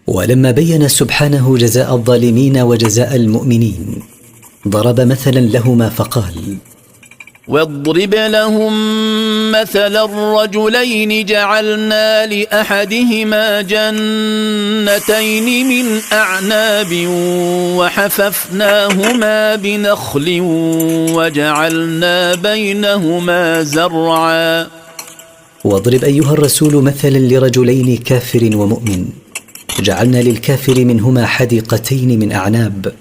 ولما بين سبحانه جزاء الظالمين وجزاء المؤمنين ضرب مثلا لهما فقال: واضرب لهم مثل الرجلين جعلنا لأحدهما جنتين من أعناب وحففناهما بنخل وجعلنا بينهما زرعا. واضرب أيها الرسول مثلا لرجلين كافر ومؤمن جعلنا للكافر منهما حديقتين من أعناب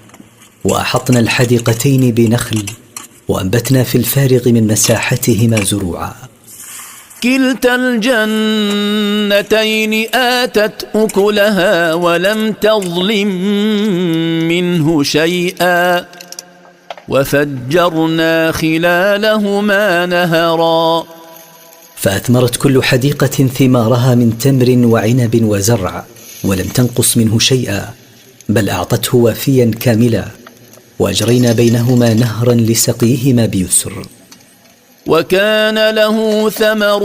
وأحطنا الحديقتين بنخل وأنبتنا في الفارغ من مساحتهما زروعا. كلتا الجنتين آتت أكلها ولم تظلم منه شيئا وفجرنا خلالهما نهرا. فأثمرت كل حديقة ثمارها من تمر وعنب وزرع ولم تنقص منه شيئا، بل أعطته وافيا كاملا، وأجرينا بينهما نهرا لسقيهما بيسر. وكان له ثمر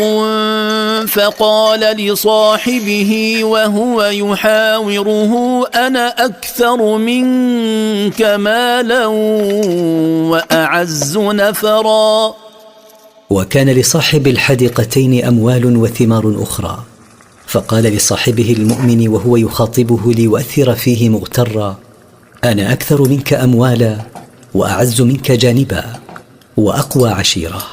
فقال لصاحبه وهو يحاوره: أنا أكثر منك مالا وأعز نفرا. وكان لصاحب الحديقتين أموال وثمار أخرى، فقال لصاحبه المؤمن وهو يخاطبه ليؤثر فيه مغترا: أنا أكثر منك أموالا وأعز منك جانبا وأقوى عشيرة.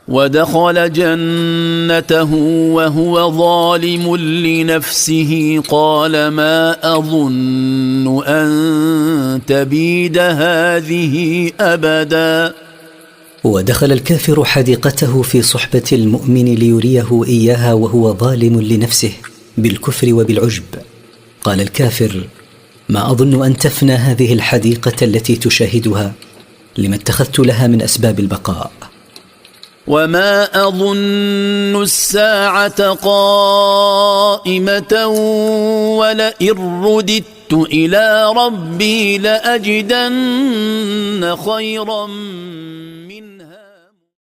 ودخل جنته وهو ظالم لنفسه قال: ما أظن أن تبيد هذه أبدا. ودخل الكافر حديقته في صحبة المؤمن ليريه إياها وهو ظالم لنفسه بالكفر وبالعجب. قال الكافر: ما أظن أن تفنى هذه الحديقة التي تشاهدها لما اتخذت لها من أسباب البقاء. وما أظن الساعة قائمة ولئن رددت إلى ربي لأجدن خيرا